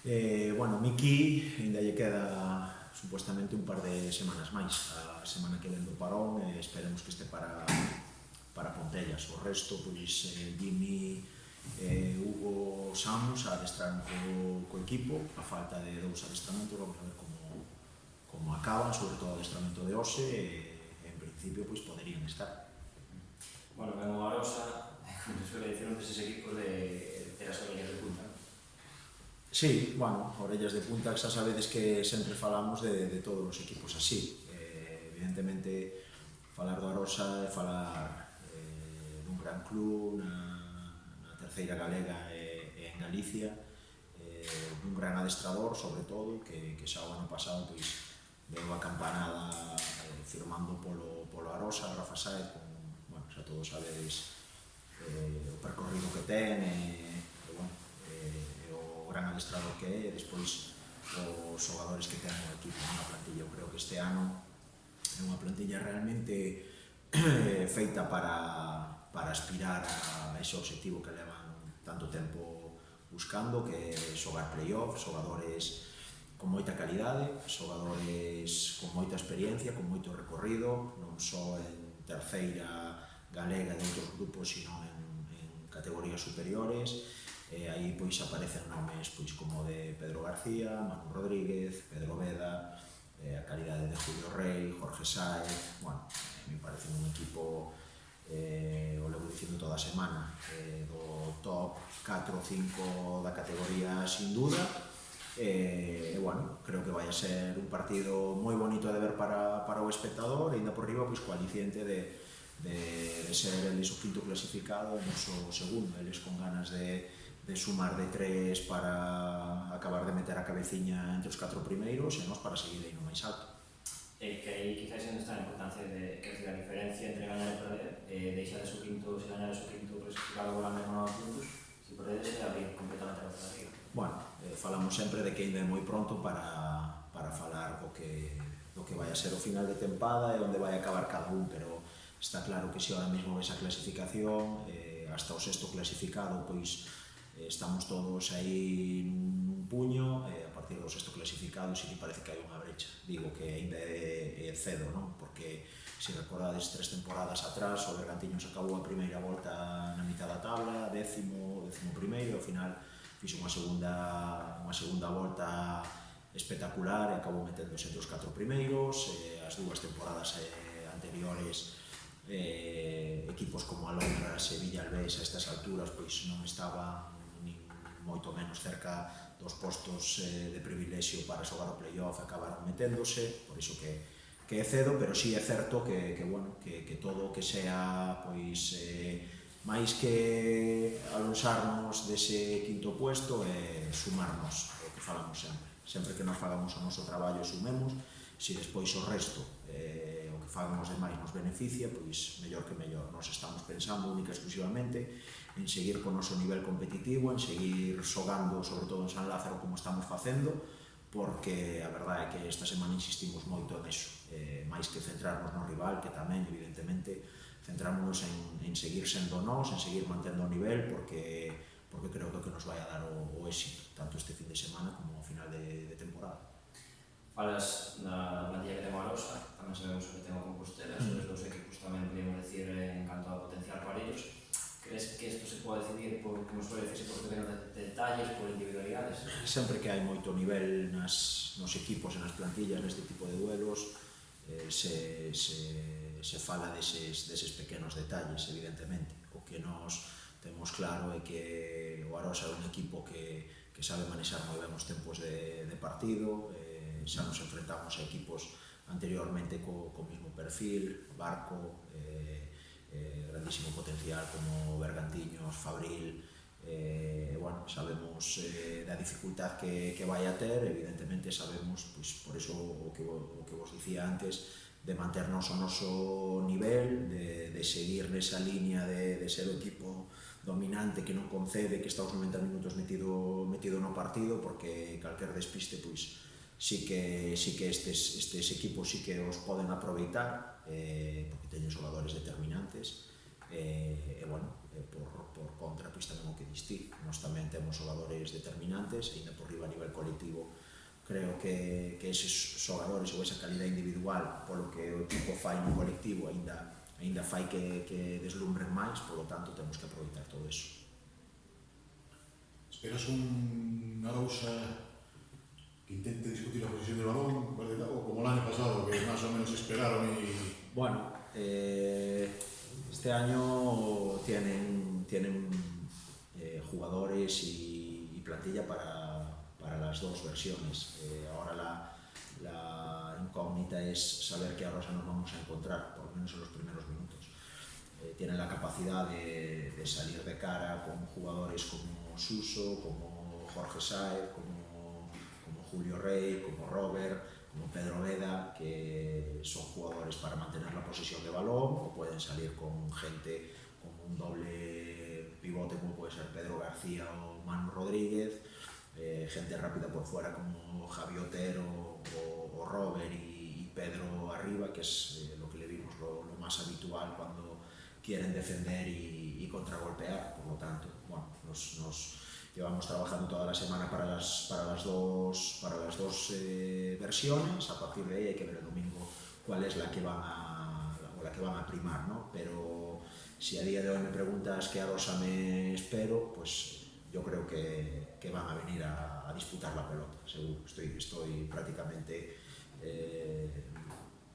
Bueno, Miki ainda lle queda supuestamente un par de semanas máis. A semana que ven do parón, esperemos que este para Pontellas. O resto, pois, Jimmy, Hugo, Samus adestraron co equipo. A falta de 2 adestramentos, vamos a ver como acaban, sobre todo o adestramento de hoxe, en principio, pois, poderían estar. Bueno, ven o Arosa, como se suele decir, un deses equipos de ter as orellas de punta. Sí, bueno, orellas de punta, xa sabedes que sempre falamos de todos os equipos así. Evidentemente, falar do Arosa é falar dun gran club na terceira galega e en Galicia, dun gran adestrador, sobre todo, que xa o ano pasado pois, deu a campanada firmando polo Arosa, Rafa Saez, con, bueno, xa todos sabedes o percorrido que ten e o gran adestrador que é, e despois os xogadores que ten o equipo na plantilla. Eu creo que este ano é unha plantilla realmente feita para aspirar a ese objetivo que levan tanto tempo buscando, que é xogar playoff, xogadores con moita calidade, xogadores con moita experiencia, con moito recorrido, non só en terceira galega de outros grupos, sino en categorías superiores. Aí pois aparecen nomes pois como de Pedro García, Manu Rodríguez, Pedro Veda, a calidade de Julio Rey, Jorge Sáez. Bueno, me parece un equipo, o levo dicindo toda a semana, do top 4 ou 5 da categoría sin duda. Bueno, creo que vai a ser un partido moi bonito de ver para o espectador, e ainda por riba pois co aliciente de ser eles o quinto clasificado e nos o segundo, eles con ganas de sumar de 3 para acabar de meter a cabeciña entre os 4 primeiros e nós para seguir aí no máis alto. E que aí quizás onde está a importancia de que a diferencia entre ganar e perder, deixades o quinto, se ganades o quinto clasificado volando con 9 puntos, se perdedes é abrir completamente a outra liga. Bueno, falamos sempre de que ainda é moi pronto para falar do que vai a ser o final de tempada e onde vai acabar cada un, pero está claro que se ahora mesmo ves a clasificación, hasta o sexto clasificado, pois estamos todos aí nun puño, a partir do sexto clasificado si que parece que hai unha brecha. Digo que ainda é cedo, non? Porque se recordades 3 temporadas atrás, o Bergantiños acabou a primeira volta na mitad da tabla, décimo primeiro, e ao final fixo unha segunda volta espectacular e acabou meténdose entre os 4 primeiros. As 2 temporadas anteriores, equipos como Alondras e Villalbés a estas alturas pois non estaban nin moito menos cerca dos postos de privilexio para xogar o playoff, acabaron meténdose, por iso que é cedo, pero sí é certo que todo o que sea pois máis que alonsarnos dese quinto puesto é sumarnos, o que falamos sempre que nos fagamos o noso traballo e sumemos. Se despois o resto, o que fagan os demais nos beneficia, pois mellor que mellor. Nos estamos pensando única e exclusivamente en seguir con o noso nivel competitivo, en seguir xogando, sobre todo en San Lázaro, como estamos facendo, porque a verdade é que esta semana insistimos moito en eso, máis que centrarnos no rival, que tamén, evidentemente, centrámonos en seguir sendo nós, en seguir mantendo o nivel, porque creo que nos vai a dar o éxito, tanto este fin de semana como ao final de temporada. Falas na plantilla que ten o Arosa, tamén sabemos que ten o Compostela, sobre os dous equipos tamén podemos decir en canto a potencial para ellos. Crees que isto se pode decidir por, como suele decirse, por pequenos detalles, por individualidades? Sempre que hai moito nivel nos equipos e nas plantillas neste tipo de duelos, se fala deses pequenos detalles, evidentemente. O que nos temos claro é que o Arosa é un equipo que sabe manexar moi ben os tempos de partido. Xa nos enfrentamos a equipos anteriormente co mismo perfil, Barco, grandísimo potencial como Bergantiños, Fabril. Bueno, sabemos da dificultad que vai a ter, evidentemente sabemos, pois, por iso o que vos dicía antes, de manternos o noso nivel, de seguir nesa línea de ser o equipo dominante que non concede, que está os 90 minutos metido no partido, porque calquer despiste, pois, sí que estes equipos sí que os poden aproveitar, porque teñen xogadores determinantes, e, bueno, por contra, pois, pois tamén o que distí. Nós tamén temos xogadores determinantes, e ainda por riba a nivel colectivo, creo que eses xogadores ou esa calidad individual polo que o equipo fai no colectivo ainda fai que deslumbren máis, polo tanto temos que aproveitar todo eso. Esperas un Arousa que intente discutir a posición de balón, o como el año pasado, que más o menos esperaron y... Bueno, este año tienen jugadores y plantilla para las dos versiones. Ahora la incógnita es saber qué Arousa nos vamos a encontrar, por lo menos en los primeros minutos. Tienen la capacidad de salir de cara con jugadores como Suso, como Jorge Sáez, como Julio Rey, como Robert, como Pedro Veda, que son jugadores para mantener la posesión de balón, o pueden salir con gente como un doble pivote como puede ser Pedro García o Manu Rodríguez, gente rápida por fuera como Javi Otero o Robert y Pedro arriba, que es lo que le vimos lo más habitual cuando quieren defender y contragolpear. Por lo tanto, bueno, nos llevamos trabajando toda la semana para las dos versiones. A partir de ahí hay que ver el domingo cuál es la que van a primar, ¿no? Pero si a día de hoy me preguntas qué Arousa me espero, pues yo creo que van a venir a disputar la pelota, seguro. Estoy prácticamente,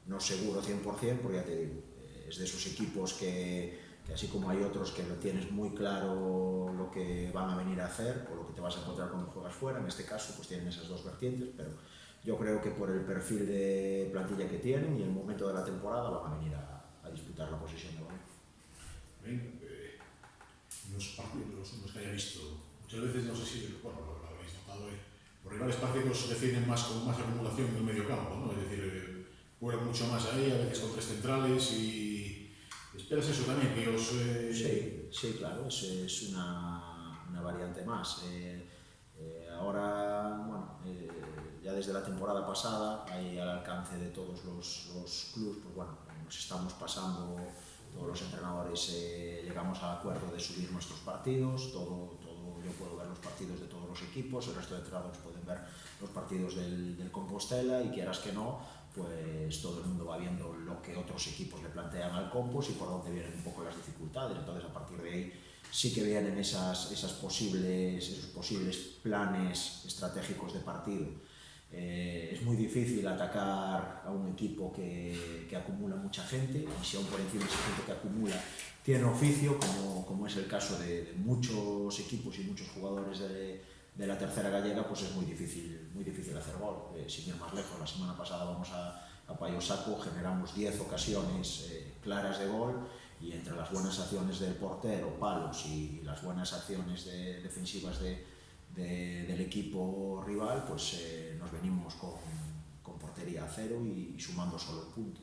no seguro 100%, porque ya te digo, es de esos equipos que así como hay otros que lo tienes muy claro lo que van a venir a hacer o lo que te vas a encontrar cuando juegas fuera, en este caso pues tienen esas dos vertientes, pero yo creo que por el perfil de plantilla que tienen y el momento de la temporada van a venir a disputar la posesión de balón. Los partidos, los que haya visto, muchas veces, no sé si lo habéis notado, los rivales partidos definen más con más acumulación en el medio campo, ¿no? Es decir, juegan mucho más ahí, a veces con tres centrales y... ¿Esperas eso también? Que os, Sí, claro, es una variante más. Ahora, bueno, ya desde la temporada pasada, ahí al alcance de todos los clubes, pues bueno, nos estamos pasando, todos los entrenadores llegamos al acuerdo de subir nuestros partidos, yo puedo ver los partidos de todos los equipos, el resto de entrenadores pueden ver los partidos del Compostela y quieras que no, pues todo el mundo va viendo lo que otros equipos le plantean al Compos y por dónde vienen un poco las dificultades. Entonces, a partir de ahí sí que vienen esos posibles planes estratégicos de partido. Es muy difícil atacar a un equipo que acumula mucha gente, y si aún por encima esa gente que acumula tiene oficio, como es el caso de muchos equipos y muchos jugadores de la tercera gallega, pues es muy difícil hacer gol. Sin ir más lejos, la semana pasada vamos a Paio Saco, generamos 10 ocasiones claras de gol, y entre las buenas acciones del portero, palos, y las buenas acciones defensivas del equipo rival, pues nos venimos con portería a cero y sumando solo un punto.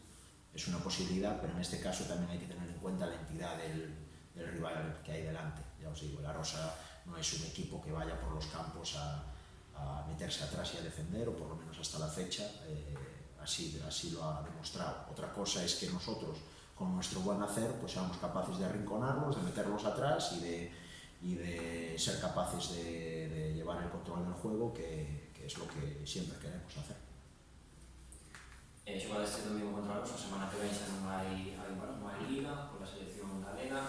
Es una posibilidad, pero en este caso también hay que tener en cuenta la entidad del rival que hay delante. Ya os digo, el Arousa no es un equipo que vaya por los campos a meterse atrás y a defender, o por lo menos hasta la fecha así lo ha demostrado. Otra cosa es que nosotros, con nuestro buen hacer, pues seamos capaces de arrinconarlos, de meterlos atrás y de ser capaces de llevar el control del juego, que es lo que siempre queremos hacer. Xogar este domingo contra Arousa, a semana que ven xa non hai liga pola selección galega,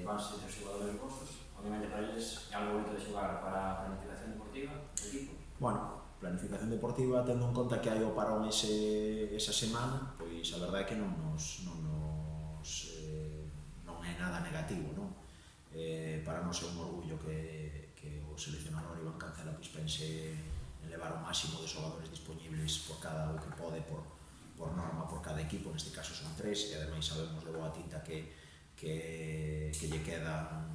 vanse 3 xogadores vostos. Obviamente para eles é algo bonito de xogar para a planificación deportiva do equipo. Bueno, planificación deportiva, tendo en conta que hai o parón esa semana, pois a verdade é que non é nada negativo, non? Para nós é un orgullo que o seleccionador Iván Cancela pense en levar o máximo de xogadores disponibles por cada o que pode, por norma, por cada equipo. Neste caso son 3, e ademais sabemos de boa tinta que lle queda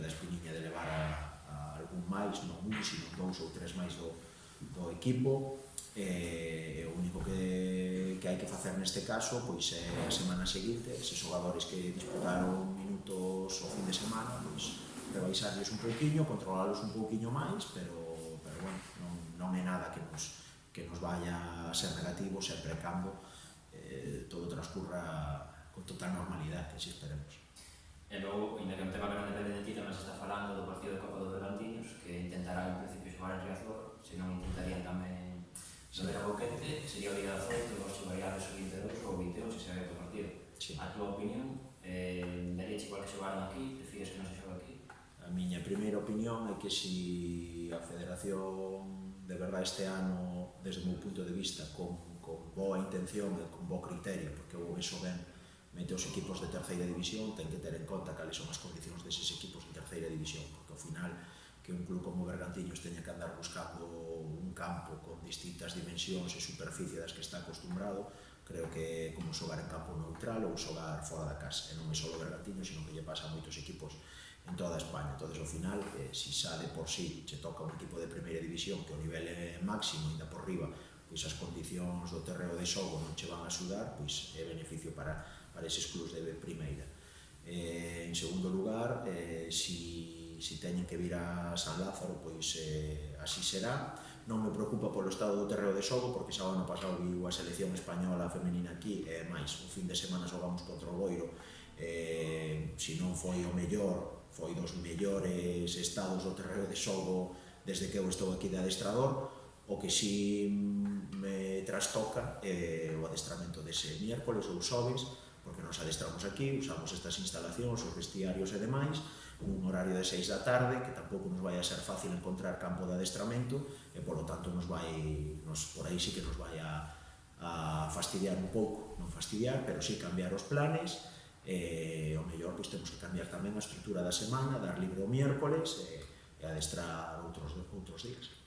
espiniña de levar a algún máis, non un, sino 2 ou 3 máis do equipo. O único que hai que facer neste caso pois é a semana seguinte, eses xogadores que disputaron minutos o fin de semana, pois rebaixarles un pouquiño, controlarlos un pouquiño máis, pero bueno, non é nada que nos vaya a ser negativo, sempre e cando todo transcurra con total normalidade, así esperemos. E logo, ainda que non tema que non depende de ti, tamén se está falando do partido de Copa dos Bergantiños, que intentarán en principio xogar en Riazor, se non intentarían tamén saber a Boquete, sería o día 18, vos xogaríades o 22 ou 21, se sabe o partido. Sí. A túa opinión, daríache igual que xogaran aquí, prefires que non se xoga aquí? A miña primeira opinión é que se a Federación de verdade este ano, desde o meu punto de vista, con boa intención e con bo criterio, porque o eso ben mete os equipos de terceira división, ten que ter en conta cales son as condicións deses equipos de terceira división, porque ao final que un club como Bergantiños teña que andar buscando un campo con distintas dimensións e superficie das que está acostumbrado, creo que é como xogar en campo neutral ou xogar fora da casa, e non é só o Bergantiños, sino que lle pasa a moitos equipos en toda España. Entonces, ao final, si xa de por sí che toca un equipo de primeira división que o nivel é máximo, ainda por riba, pois as condicións do terreo de xogo non che van a axudar, pois é beneficio para eses clubs de primeira. En segundo lugar, si teñen que vir a San Lázaro, pois así será. Non me preocupa polo estado do terreo de xogo, porque xa o ano pasado viu a selección española femenina aquí, e máis, o fin de semana xogamos contra o Boiro, se non foi o mellor, foi dos mellores estados do terreo de xogo desde que eu estou aquí de adestrador. O que si me trastoca é o adestramento dese miércoles ou xoves, porque nos adestramos aquí, usamos estas instalacións, os vestiarios e demais, un horario de 6 da tarde, que tampouco nos vai a ser fácil encontrar campo de adestramento, e polo tanto por aí sí que nos vai a fastidiar un pouco, non fastidiar, pero sí cambiar os planes, e o mellor pois temos que cambiar tamén a estrutura da semana, dar libre o miércoles e adestrar outros días.